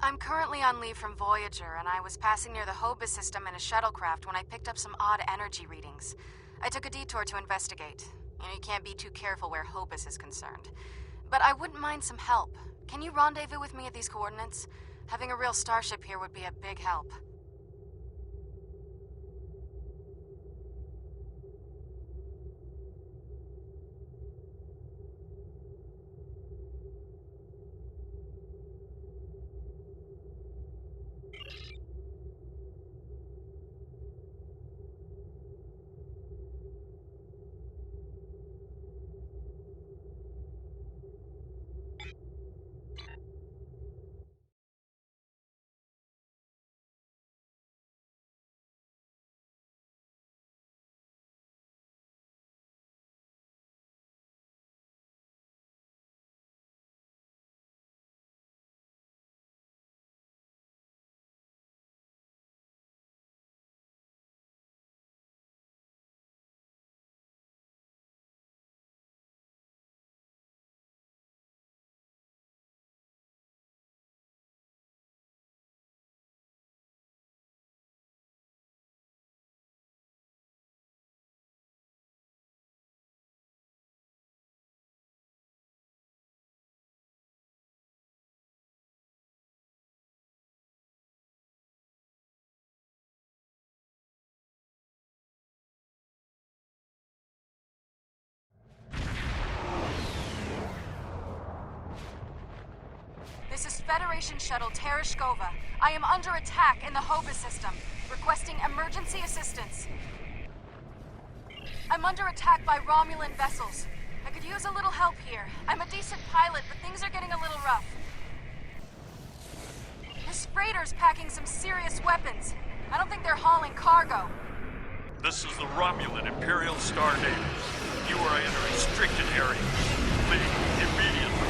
I'm currently on leave from Voyager, and I was passing near the Hobus system in a shuttlecraft when I picked up some odd energy readings. I took a detour to investigate. You can't be too careful where Hobus is concerned. But I wouldn't mind some help. Can you rendezvous with me at these coordinates? Having a real starship here would be a big help. This is Federation Shuttle Tereshkova. I am under attack in the Hobus system, requesting emergency assistance. I'm under attack by Romulan vessels. I could use a little help here. I'm a decent pilot, but things are getting a little rough. This freighter's packing some serious weapons. I don't think they're hauling cargo. This is the Romulan Imperial Star Navy. You are in a restricted area. Leave immediately.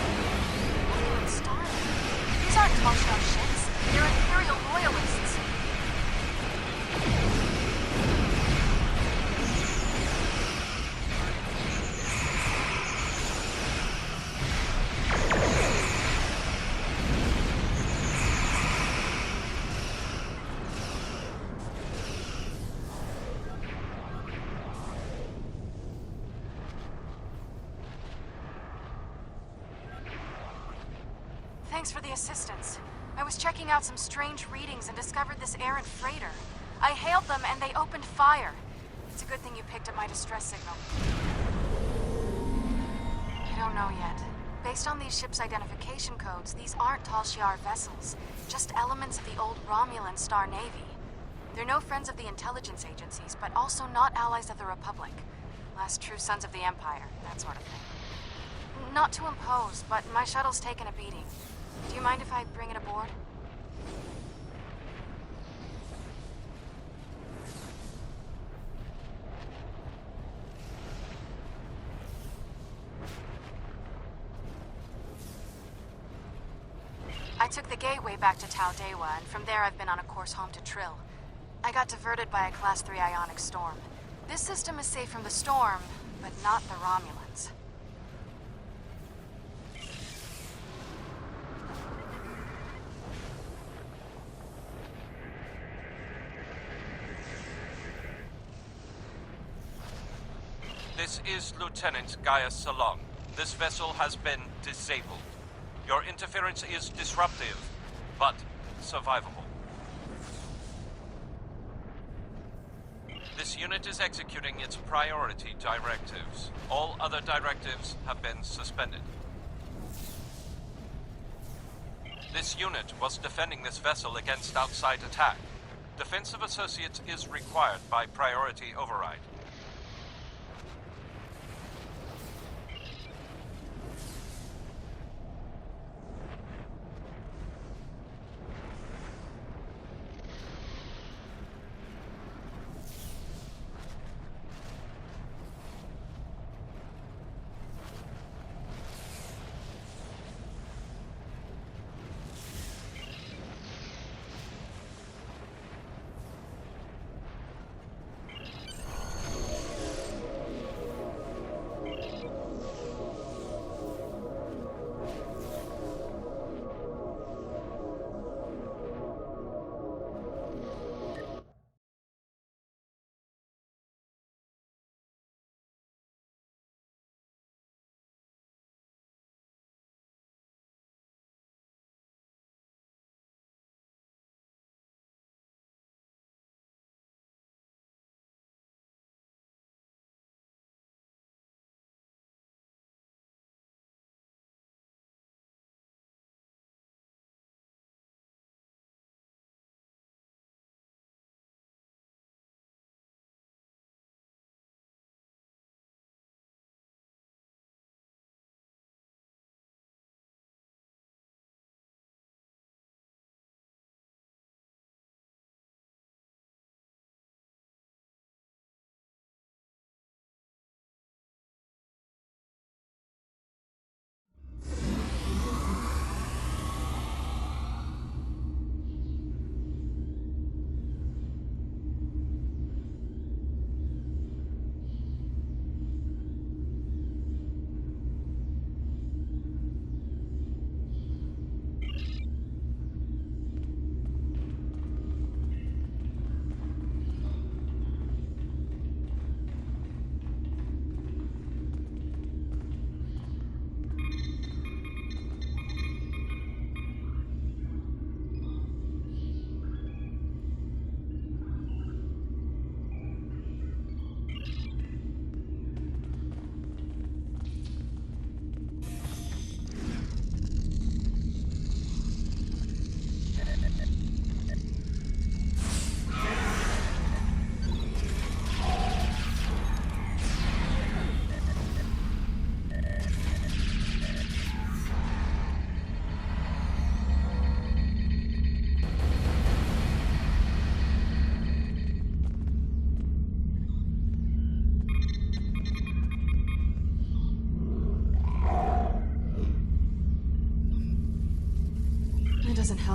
Romulan Star? These aren't Toshar ships. They're Imperial loyalists. Thanks for the assistance. I was checking out some strange readings and discovered this errant freighter. I hailed them and they opened fire. It's a good thing you picked up my distress signal. I don't know yet. Based on these ships' identification codes, these aren't Tal Shiar vessels, just elements of the old Romulan Star Navy. They're no friends of the intelligence agencies, but also not allies of the Republic. Last true sons of the Empire, that sort of thing. Not to impose, but my shuttle's taken a beating. Do you mind if I bring it aboard? I took the gateway back to Tau Dewa, and from there I've been on a course home to Trill. I got diverted by a Class 3 ionic storm. This system is safe from the storm, but not the Romulans. This is Lieutenant Gaius Salon. This vessel has been disabled. Your interference is disruptive, but survivable. This unit is executing its priority directives. All other directives have been suspended. This unit was defending this vessel against outside attack. Defense of associates is required by priority override.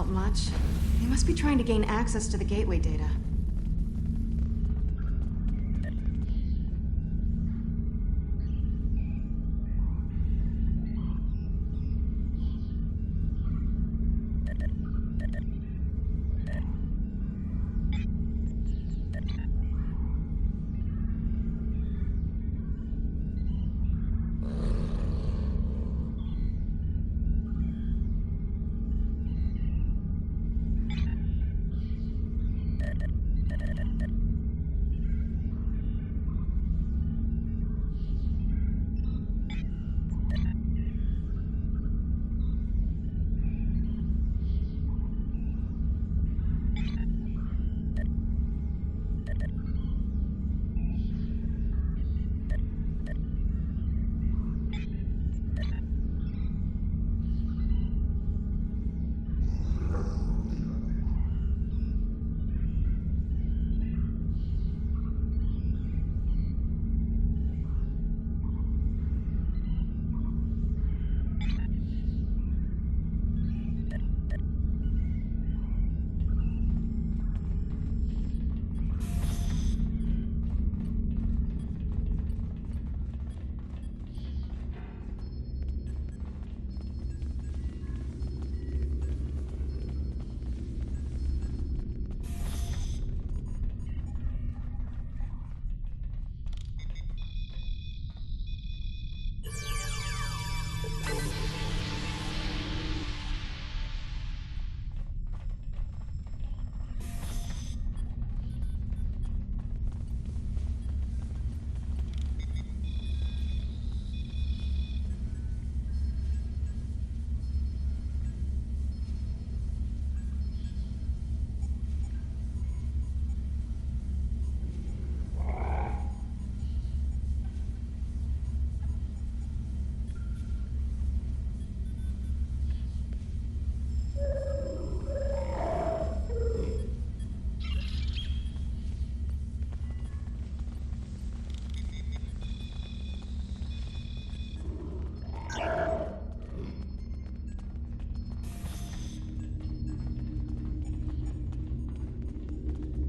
help much. They must be trying to gain access to the gateway data.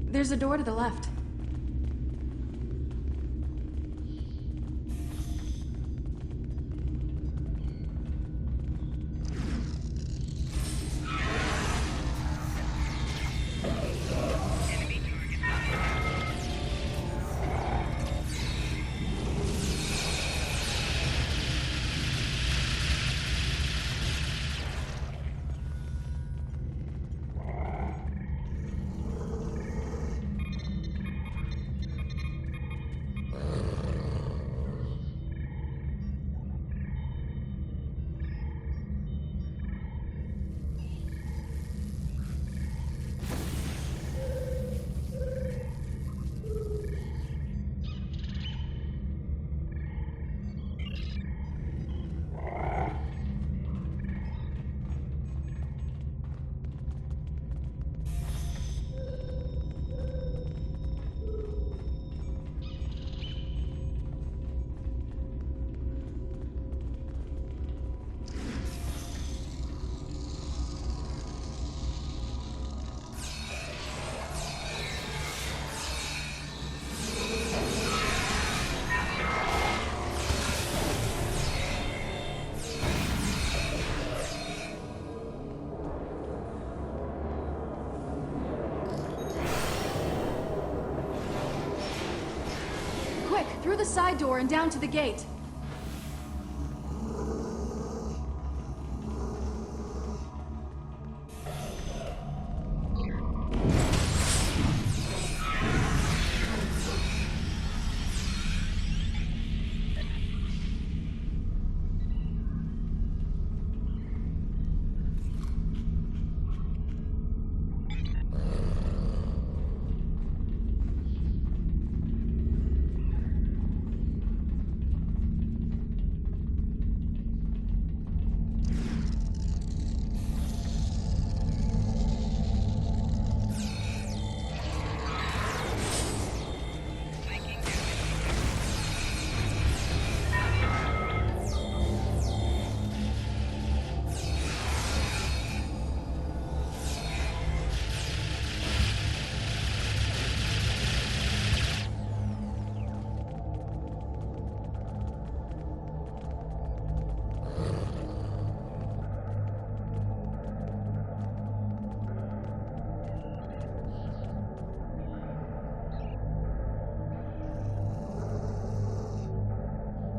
There's a door to the left. Through the side door and down to the gate.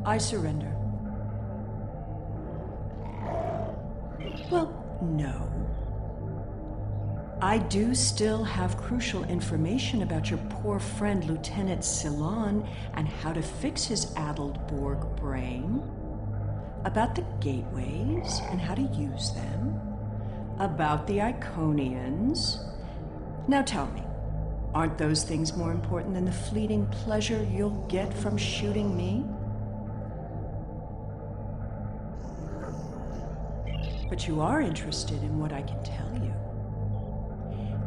I surrender. Well, no. I do still have crucial information about your poor friend Lieutenant Ceylon and how to fix his addled Borg brain. About the gateways and how to use them. About the Iconians. Now tell me, aren't those things more important than the fleeting pleasure you'll get from shooting me? But you are interested in what I can tell you.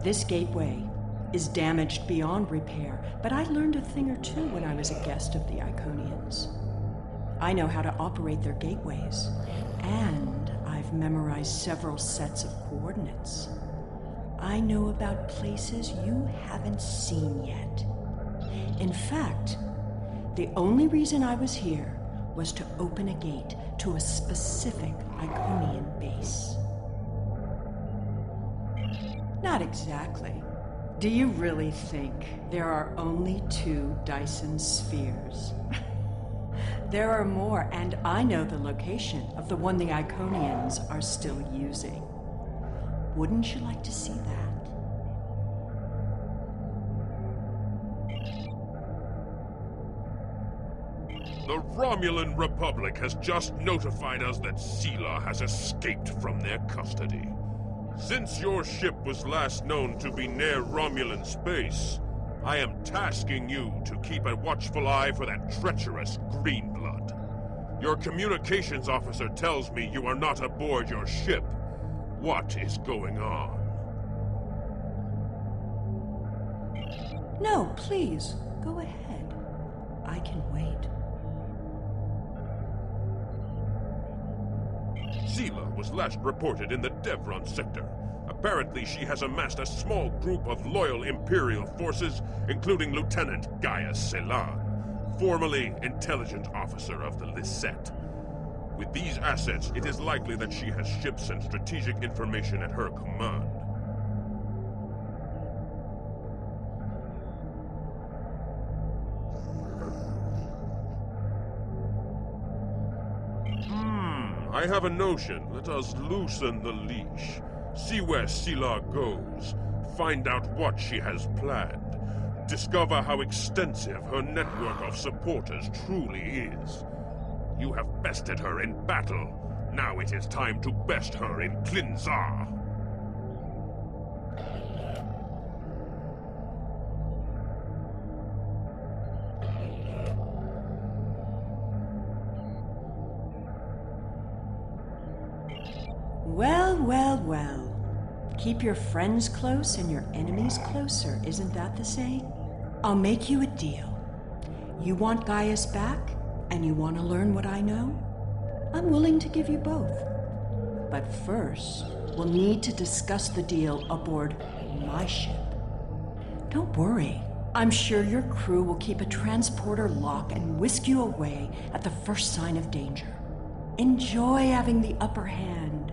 This gateway is damaged beyond repair, but I learned a thing or two when I was a guest of the Iconians. I know how to operate their gateways, and I've memorized several sets of coordinates. I know about places you haven't seen yet. In fact, the only reason I was here was to open a gate to a specific Iconian base. Not exactly. Do you really think there are only 2 Dyson spheres? There are more, and I know the location of the one the Iconians are still using. Wouldn't you like to see that? The Romulan Republic has just notified us that Sela has escaped from their custody. Since your ship was last known to be near Romulan space, I am tasking you to keep a watchful eye for that treacherous Greenblood. Your communications officer tells me you are not aboard your ship. What is going on? No, please, go ahead. I can wait. Sela was last reported in the Devron sector. Apparently, she has amassed a small group of loyal Imperial forces, including Lieutenant Gaius Ceylon, formerly intelligent officer of the Lisette. With these assets, it is likely that she has ships and strategic information at her command. I have a notion. Let us loosen the leash. See where Sela goes. Find out what she has planned. Discover how extensive her network of supporters truly is. You have bested her in battle. Now it is time to best her in Klinzar. Well, well, well. Keep your friends close and your enemies closer, isn't that the saying? I'll make you a deal. You want Gaius back, and you want to learn what I know? I'm willing to give you both. But first, we'll need to discuss the deal aboard my ship. Don't worry. I'm sure your crew will keep a transporter lock and whisk you away at the first sign of danger. Enjoy having the upper hand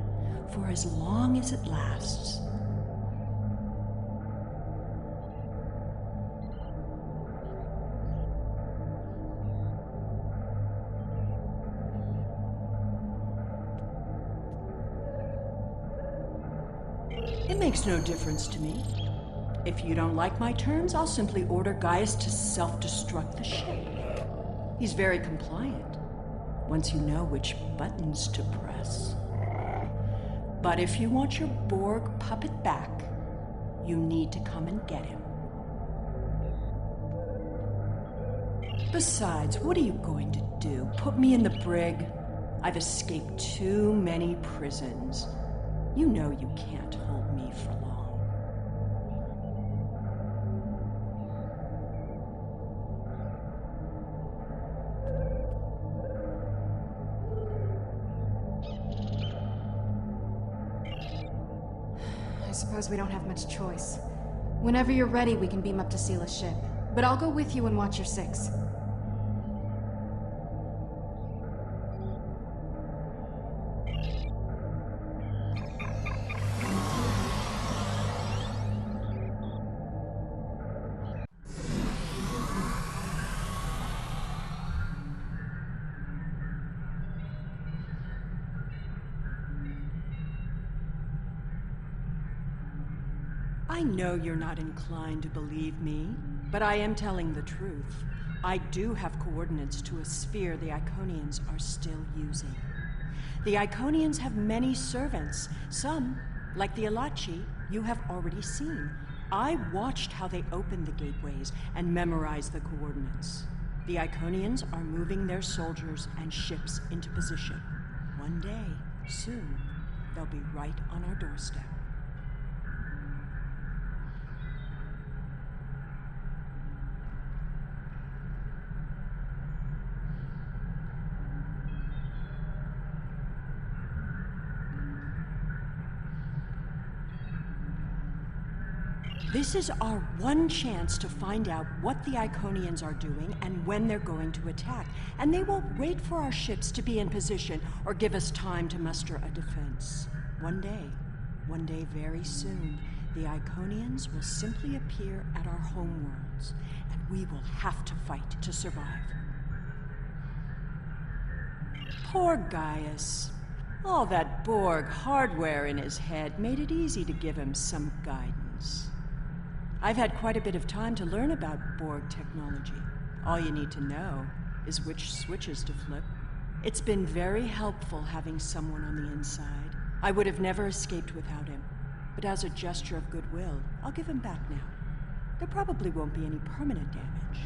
for as long as it lasts. It makes no difference to me. If you don't like my terms, I'll simply order Gaius to self-destruct the ship. He's very compliant, once you know which buttons to press. But if you want your Borg puppet back, you need to come and get him. Besides, what are you going to do? Put me in the brig? I've escaped too many prisons. You know you can't hold me for long. I suppose we don't have much choice. Whenever you're ready, we can beam up to Sela's ship. But I'll go with you and watch your 6. I know you're not inclined to believe me, but I am telling the truth. I do have coordinates to a sphere the Iconians are still using. The Iconians have many servants. Some, like the Alachi, you have already seen. I watched how they opened the gateways and memorized the coordinates. The Iconians are moving their soldiers and ships into position. One day, soon, they'll be right on our doorstep. This is our one chance to find out what the Iconians are doing and when they're going to attack. And they won't wait for our ships to be in position or give us time to muster a defense. One day very soon, the Iconians will simply appear at our homeworlds, and we will have to fight to survive. Poor Gaius. All that Borg hardware in his head made it easy to give him some guidance. I've had quite a bit of time to learn about Borg technology. All you need to know is which switches to flip. It's been very helpful having someone on the inside. I would have never escaped without him. But as a gesture of goodwill, I'll give him back now. There probably won't be any permanent damage.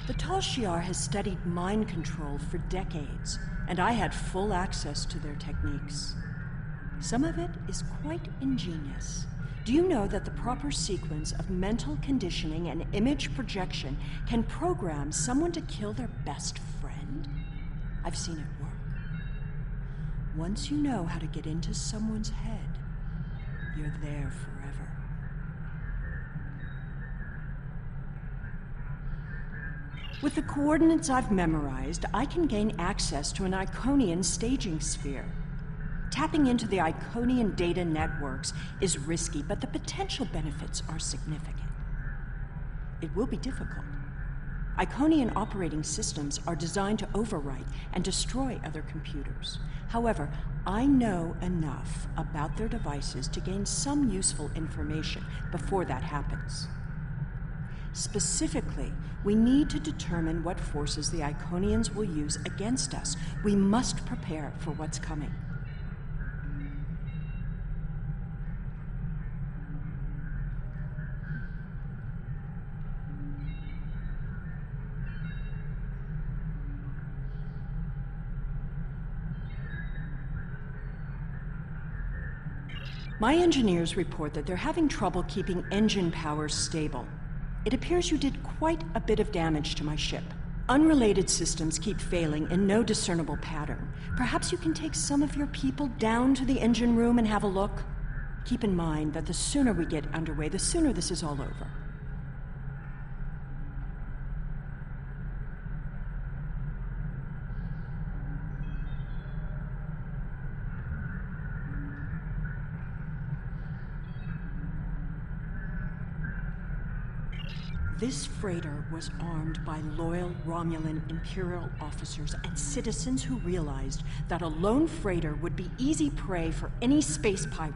The Tal Shiar has studied mind control for decades, and I had full access to their techniques. Some of it is quite ingenious. Do you know that the proper sequence of mental conditioning and image projection can program someone to kill their best friend? I've seen it work. Once you know how to get into someone's head, you're there forever. With the coordinates I've memorized, I can gain access to an Iconian staging sphere. Tapping into the Iconian data networks is risky, but the potential benefits are significant. It will be difficult. Iconian operating systems are designed to overwrite and destroy other computers. However, I know enough about their devices to gain some useful information before that happens. Specifically, we need to determine what forces the Iconians will use against us. We must prepare for what's coming. My engineers report that they're having trouble keeping engine power stable. It appears you did quite a bit of damage to my ship. Unrelated systems keep failing in no discernible pattern. Perhaps you can take some of your people down to the engine room and have a look? Keep in mind that the sooner we get underway, the sooner this is all over. This freighter was armed by loyal Romulan Imperial officers and citizens who realized that a lone freighter would be easy prey for any space pirate.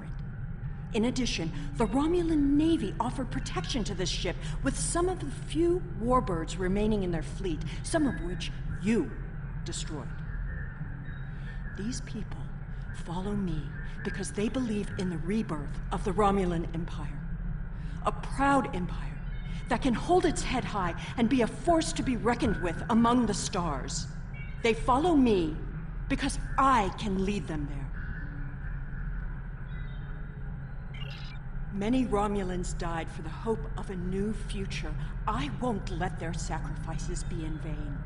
In addition, the Romulan Navy offered protection to this ship with some of the few warbirds remaining in their fleet, some of which you destroyed. These people follow me because they believe in the rebirth of the Romulan Empire. A proud empire that can hold its head high and be a force to be reckoned with among the stars. They follow me because I can lead them there. Many Romulans died for the hope of a new future. I won't let their sacrifices be in vain.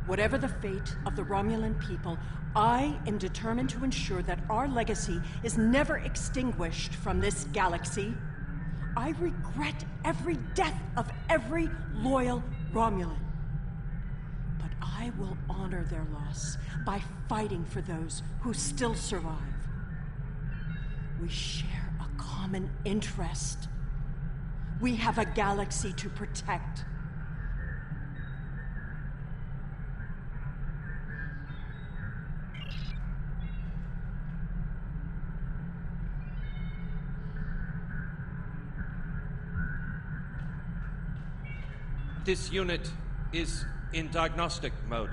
Whatever the fate of the Romulan people, I am determined to ensure that our legacy is never extinguished from this galaxy. I regret every death of every loyal Romulan. But I will honor their loss by fighting for those who still survive. We share a common interest. We have a galaxy to protect. This unit is in diagnostic mode.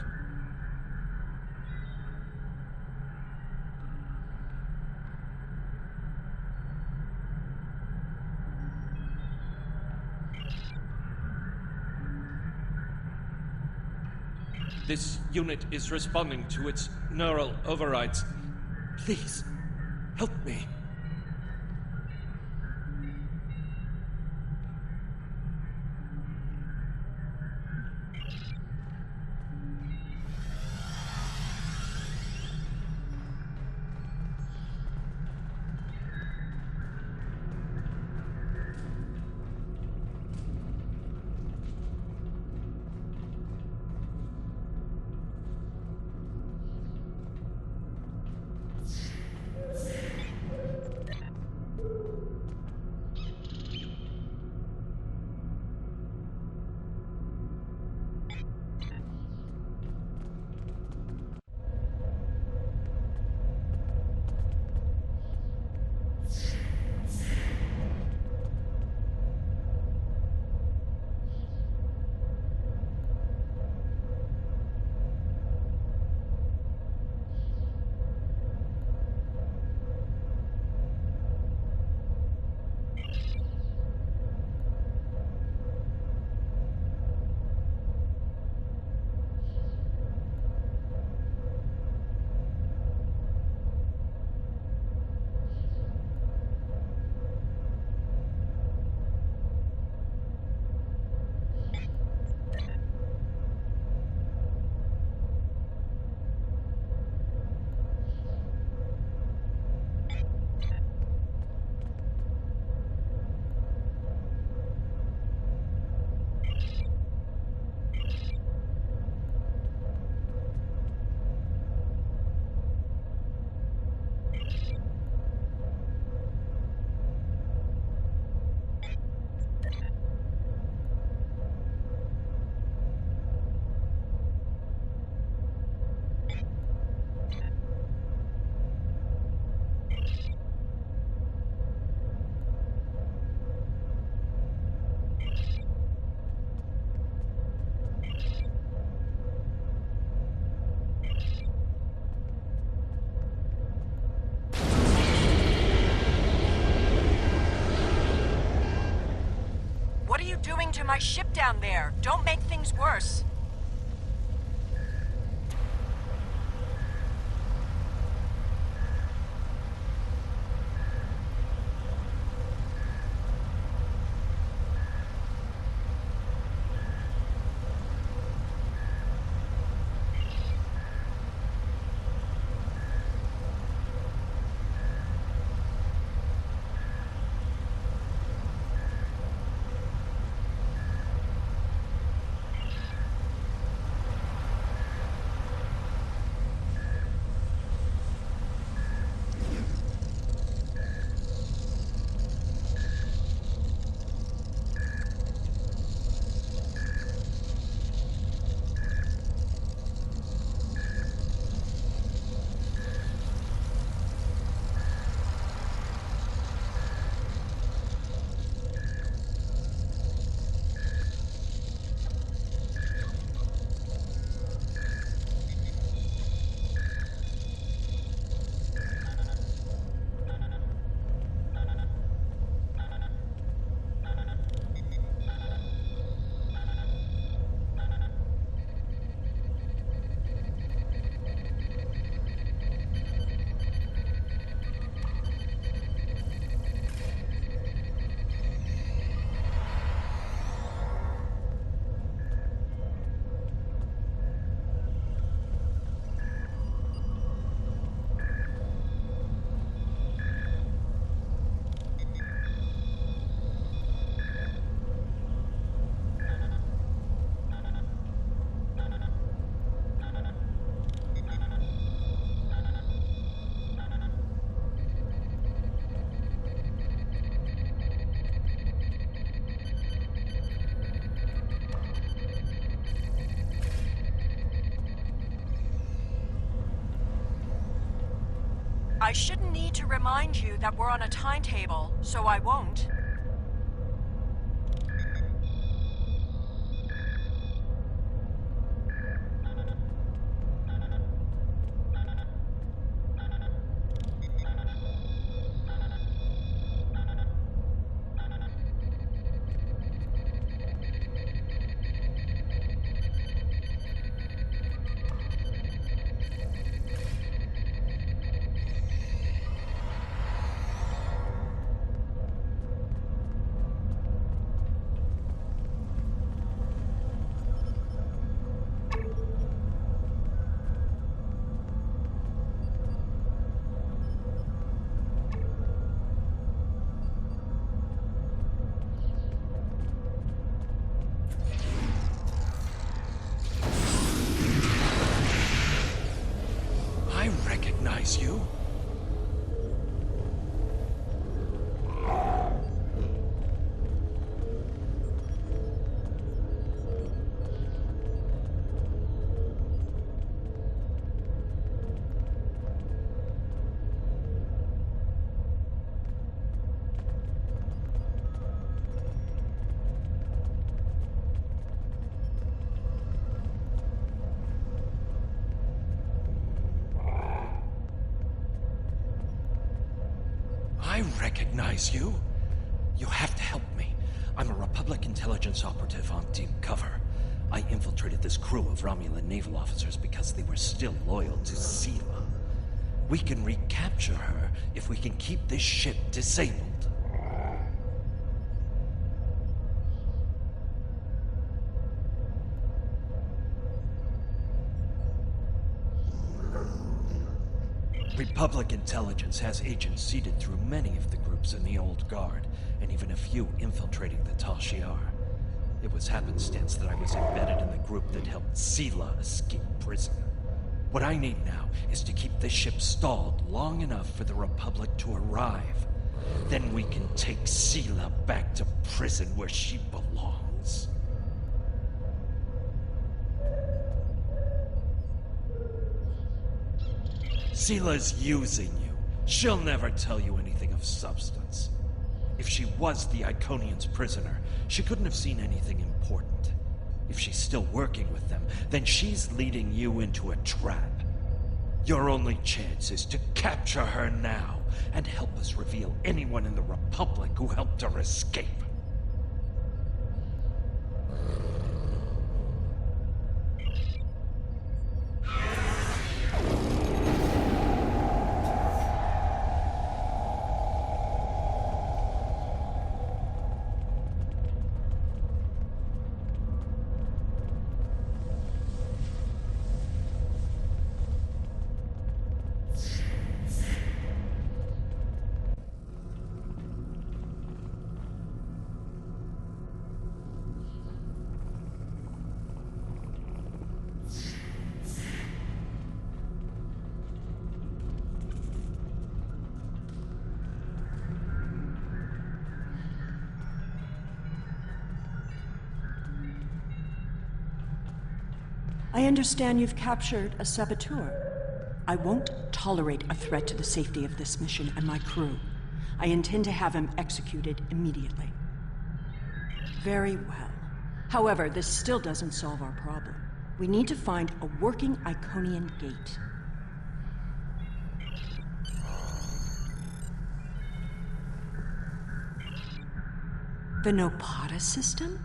This unit is responding to its neural overrides. Please, help me. What are you doing to my ship down there? Don't make things worse. I shouldn't need to remind you that we're on a timetable, so I won't. I recognize you. You have to help me. I'm a Republic intelligence operative on deep cover. I infiltrated this crew of Romulan naval officers because they were still loyal to Sela. We can recapture her if we can keep this ship disabled. Republic intelligence has agents seeded through many of the groups in the Old Guard, and even a few infiltrating the Tal Shiar. It was happenstance that I was embedded in the group that helped Sela escape prison. What I need now is to keep this ship stalled long enough for the Republic to arrive. Then we can take Sela back to prison where she belongs. Sela's using you. She'll never tell you anything of substance. If she was the Iconian's prisoner, she couldn't have seen anything important. If she's still working with them, then she's leading you into a trap. Your only chance is to capture her now and help us reveal anyone in the Republic who helped her escape. I understand you've captured a saboteur. I won't tolerate a threat to the safety of this mission and my crew. I intend to have him executed immediately. Very well. However, this still doesn't solve our problem. We need to find a working Iconian gate. The Nopata system?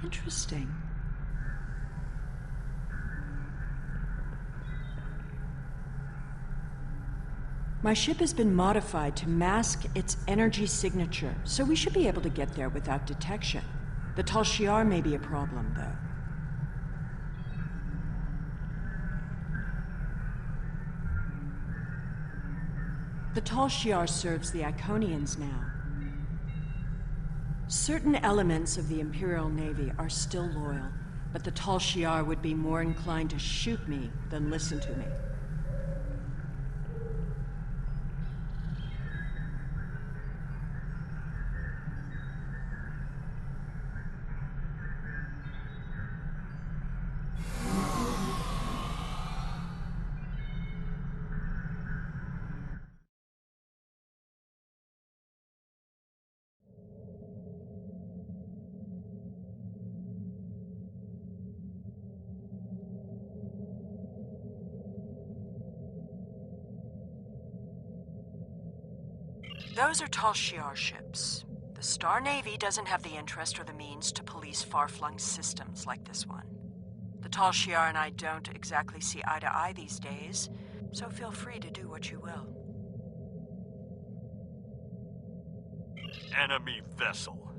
Interesting. My ship has been modified to mask its energy signature, so we should be able to get there without detection. The Tal Shiar may be a problem, though. The Tal Shiar serves the Iconians now. Certain elements of the Imperial Navy are still loyal, but the Tal Shiar would be more inclined to shoot me than listen to me. Those are Tal Shiar ships. The Star Navy doesn't have the interest or the means to police far-flung systems like this one. The Tal Shiar and I don't exactly see eye to eye these days, so feel free to do what you will. Enemy vessel.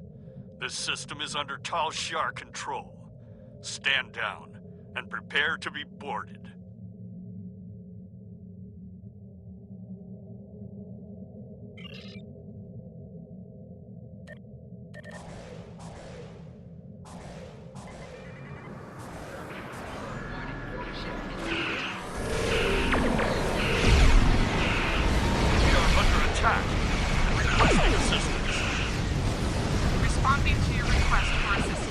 This system is under Tal Shiar control. Stand down and prepare to be boarded. Responding to your request for assistance.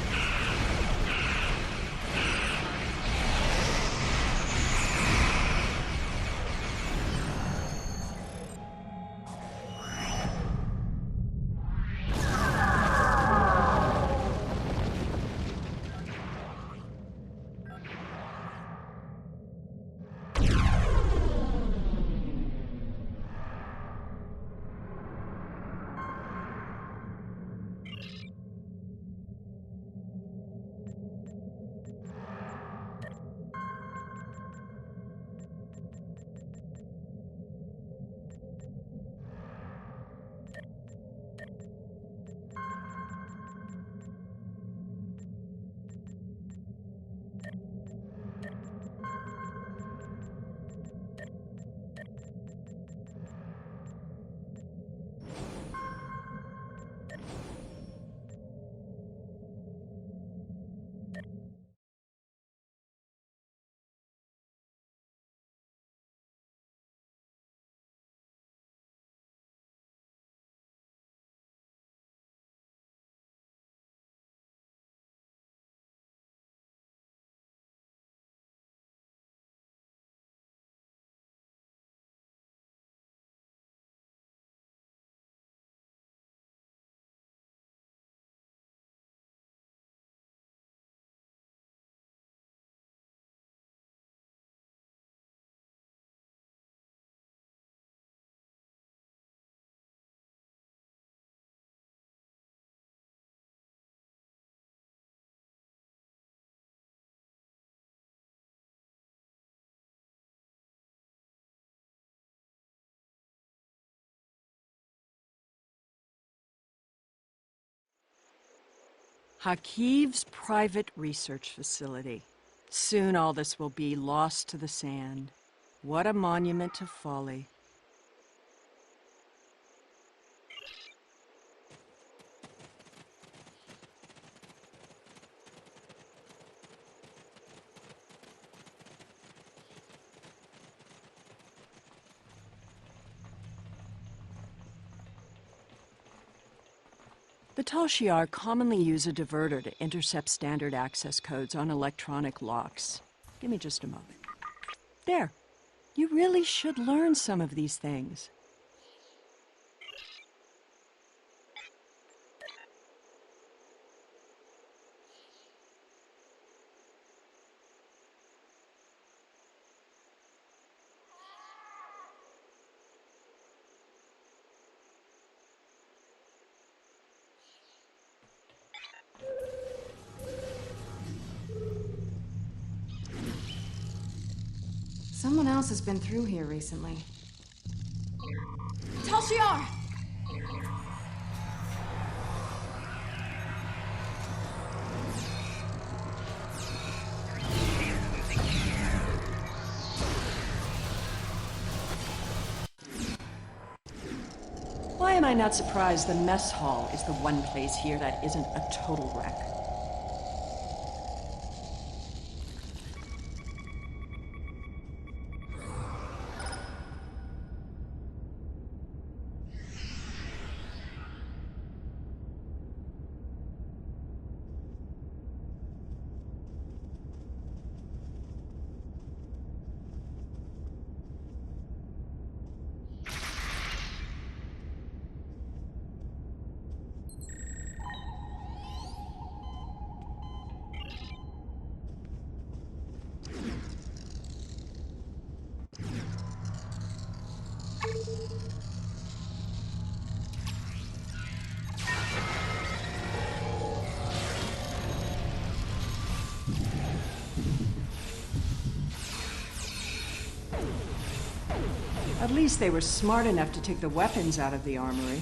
Hakiv's private research facility. Soon all this will be lost to the sand. What a monument to folly. The Tal Shiar commonly use a diverter to intercept standard access codes on electronic locks. Give me just a moment. There. You really should learn some of these things. Someone else has been through here recently. Tal Shiar! Why am I not surprised the mess hall is the one place here that isn't a total wreck? At least they were smart enough to take the weapons out of the armory.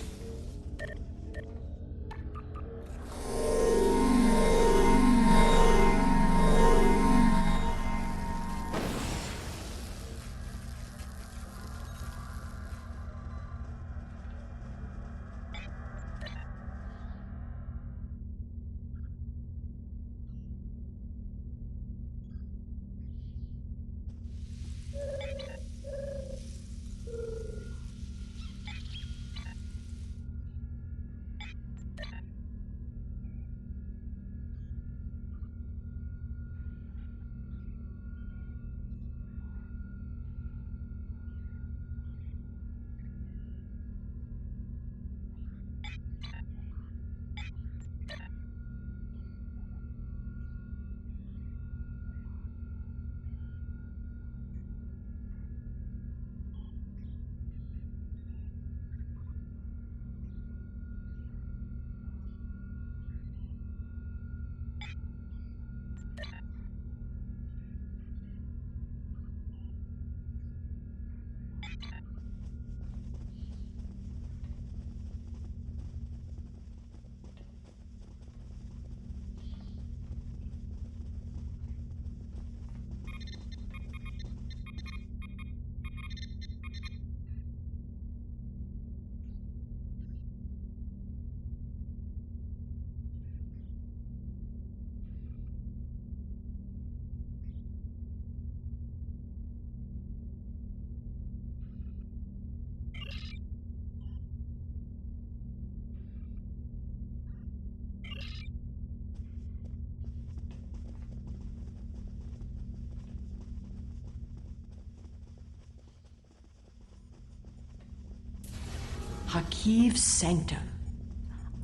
Hakiv's sanctum.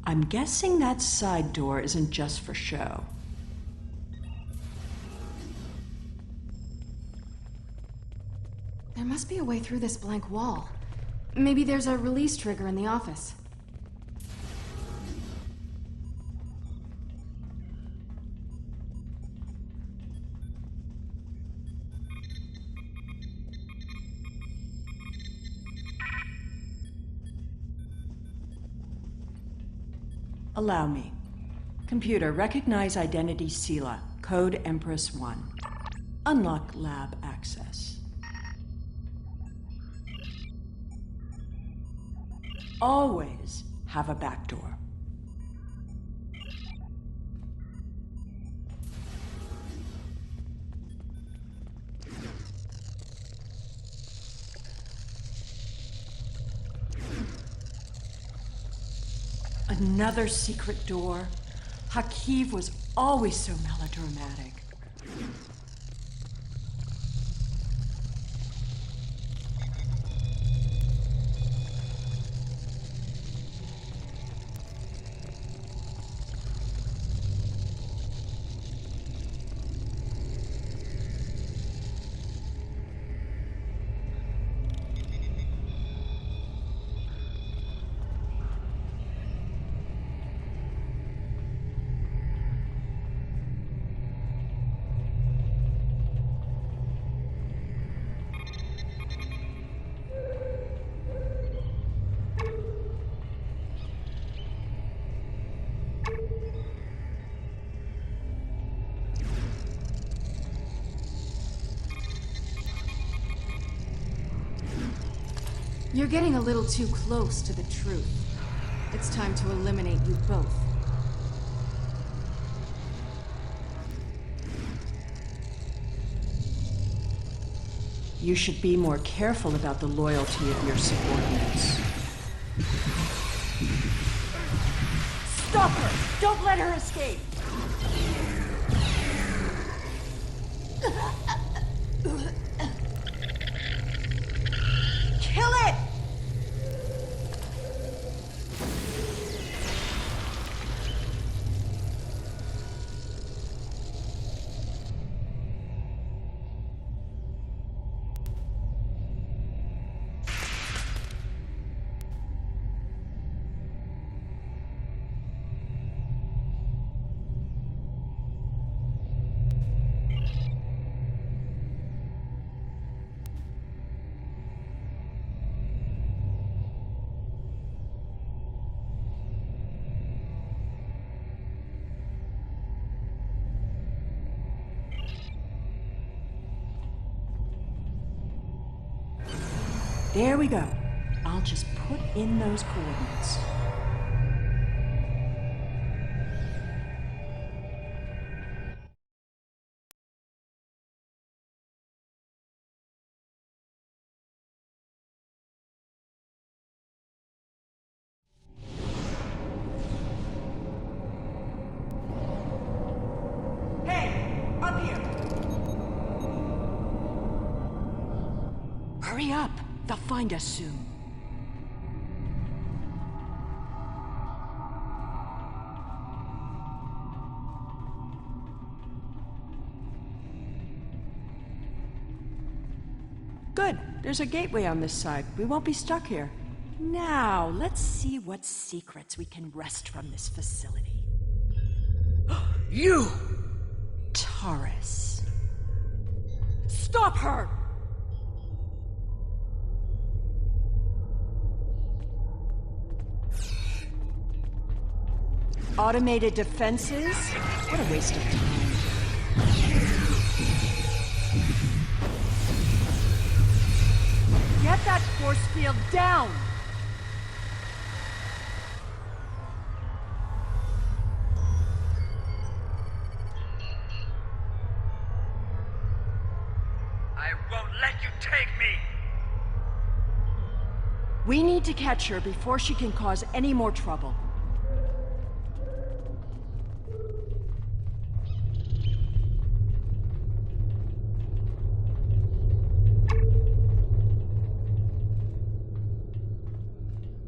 I'm guessing that side door isn't just for show. There must be a way through this blank wall. Maybe there's a release trigger in the office. Allow me. Computer, recognize identity Sela, code Empress 1. Unlock lab access. Always have a backdoor. Another secret door. Hakiv was always so melodramatic. You're getting a little too close to the truth. It's time to eliminate you both. You should be more careful about the loyalty of your subordinates. Stop her! Don't let her escape! Kill it! There we go. I'll just put in those coordinates. Hey, up here! Hurry up! They'll find us soon. Good. There's a gateway on this side. We won't be stuck here. Now, let's see what secrets we can wrest from this facility. You! Taurus. Stop her! Automated defenses? What a waste of time. Get that force field down! I won't let you take me! We need to catch her before she can cause any more trouble.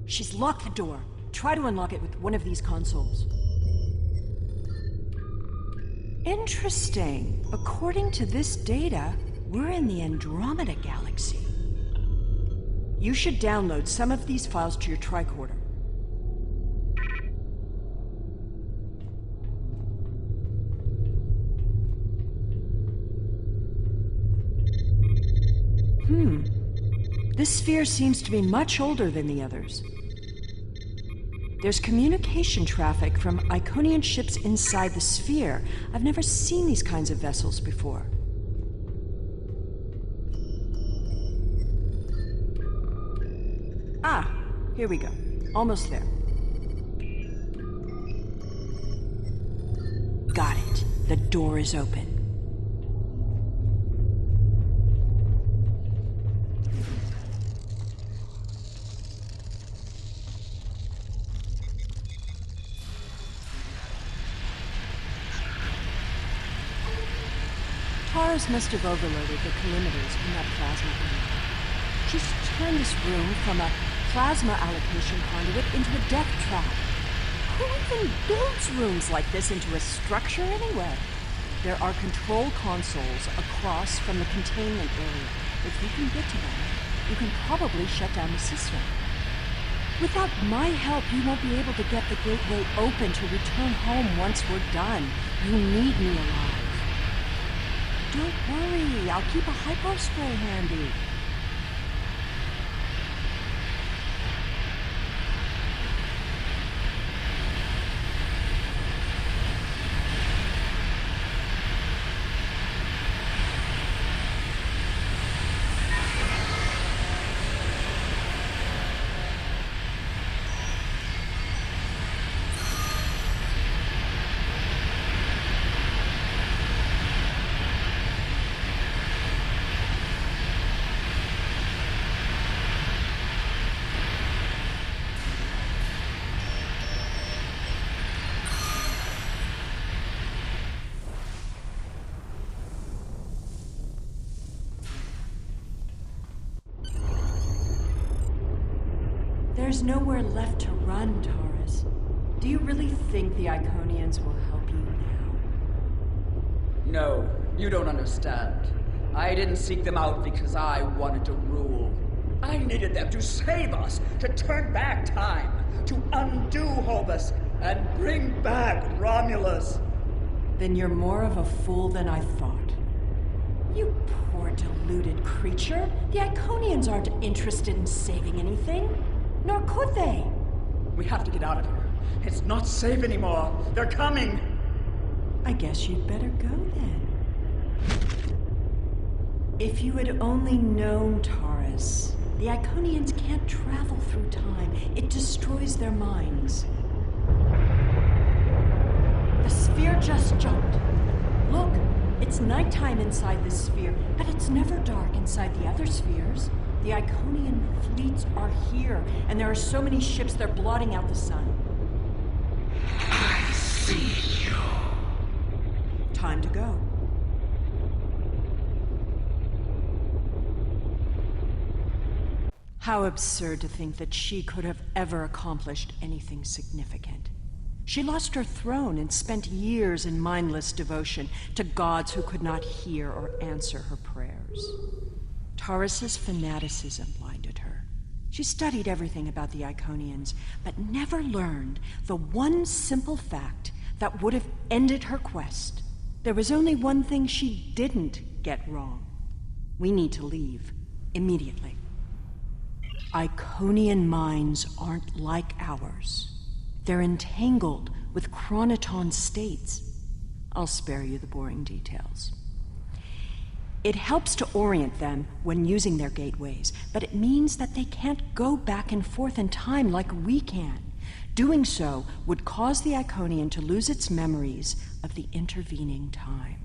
She's locked the door. Try to unlock it with one of these consoles. Interesting. According to this data, we're in the Andromeda Galaxy. You should download some of these files to your tricorder. This sphere seems to be much older than the others. There's communication traffic from Iconian ships inside the sphere. I've never seen these kinds of vessels before. Ah, here we go. Almost there. Got it. The door is open. Taurus must have overloaded the collimators in that plasma array. She's turned this room from a plasma allocation conduit into a death trap. Who even builds rooms like this into a structure anyway? There are control consoles across from the containment area. If you can get to them, you can probably shut down the system. Without my help, you won't be able to get the gateway open to return home once we're done. You need me alive. Don't worry, I'll keep a hypo spray handy. There's nowhere left to run, Taurus. Do you really think the Iconians will help you now? No, you don't understand. I didn't seek them out because I wanted to rule. I needed them to save us, to turn back time, to undo Hobus, and bring back Romulus. Then you're more of a fool than I thought. You poor deluded creature. The Iconians aren't interested in saving anything. Nor could they. We have to get out of here. It's not safe anymore. They're coming. I guess you'd better go then. If you had only known, Taurus, the Iconians can't travel through time. It destroys their minds. The sphere just jumped. Look, it's nighttime inside this sphere, but it's never dark inside the other spheres. The Iconian fleets are here, and there are so many ships they're blotting out the sun. I see you. Time to go. How absurd to think that she could have ever accomplished anything significant. She lost her throne and spent years in mindless devotion to gods who could not hear or answer her prayers. Taurus's fanaticism blinded her. She studied everything about the Iconians, but never learned the one simple fact that would have ended her quest. There was only one thing she didn't get wrong. We need to leave, immediately. Iconian minds aren't like ours. They're entangled with chronoton states. I'll spare you the boring details. It helps to orient them when using their gateways, but it means that they can't go back and forth in time like we can. Doing so would cause the Iconian to lose its memories of the intervening time.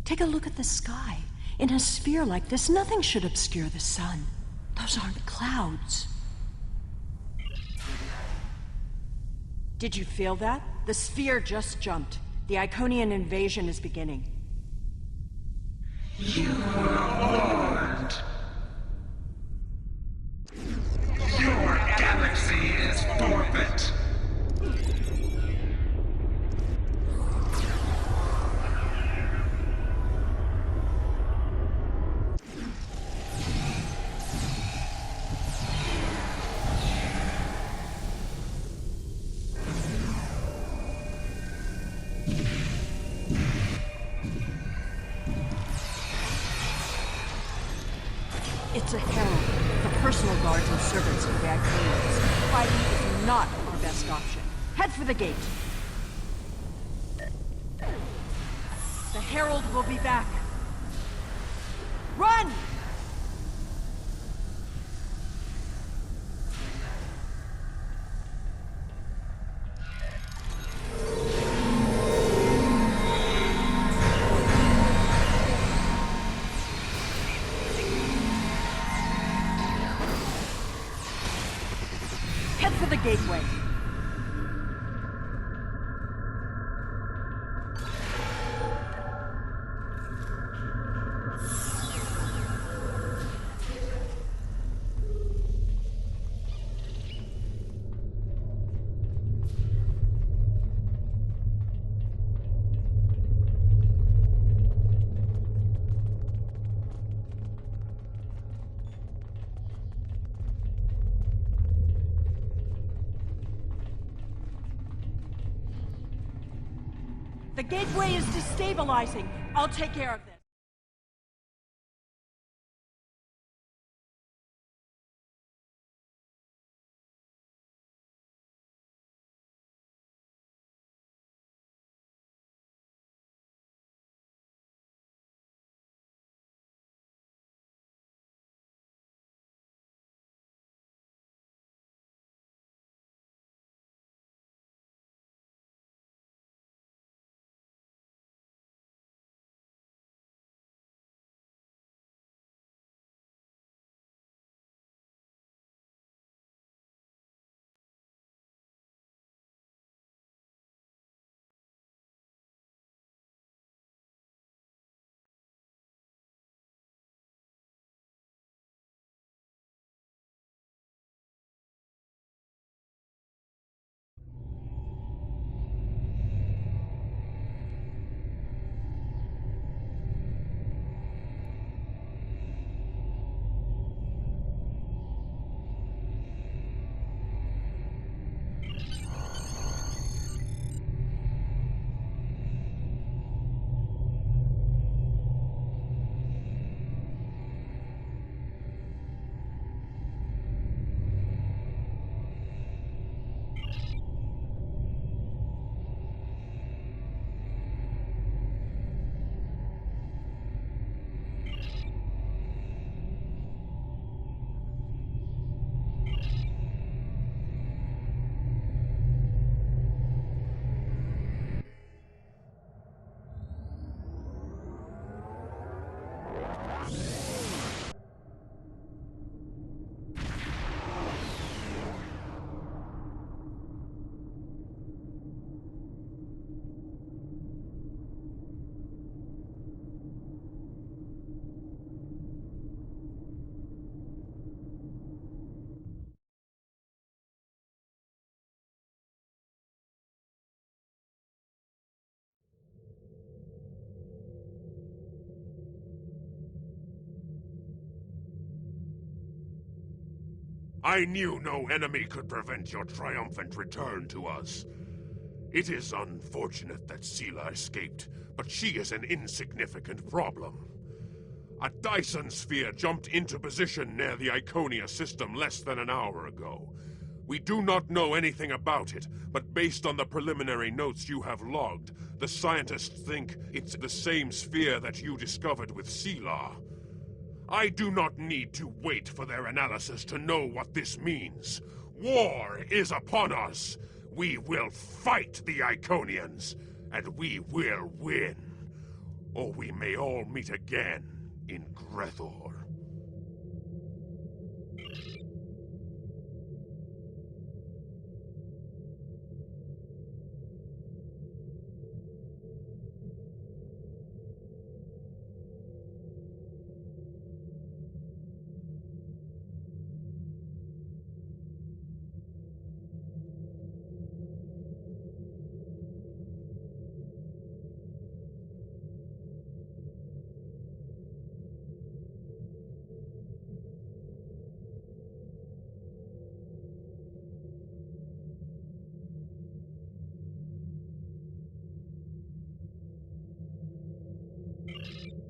Take a look at the sky. In a sphere like this, nothing should obscure the sun. Those aren't clouds. Did you feel that? The sphere just jumped. The Iconian invasion is beginning. You were warned. Your galaxy is forfeit. It's a herald, the personal guards and servants of the Iconians. Fighting is not our best option. Head for the gate. The Herald will be back. Run! Head for the gateway. The gateway is destabilizing. I'll take care of this. I knew no enemy could prevent your triumphant return to us. It is unfortunate that Sela escaped, but she is an insignificant problem. A Dyson sphere jumped into position near the Iconia system less than an hour ago. We do not know anything about it, but based on the preliminary notes you have logged, the scientists think it's the same sphere that you discovered with Sela. I do not need to wait for their analysis to know what this means. War is upon us. We will fight the Iconians, and we will win. Or we may all meet again in Grethor.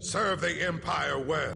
Serve the Empire well.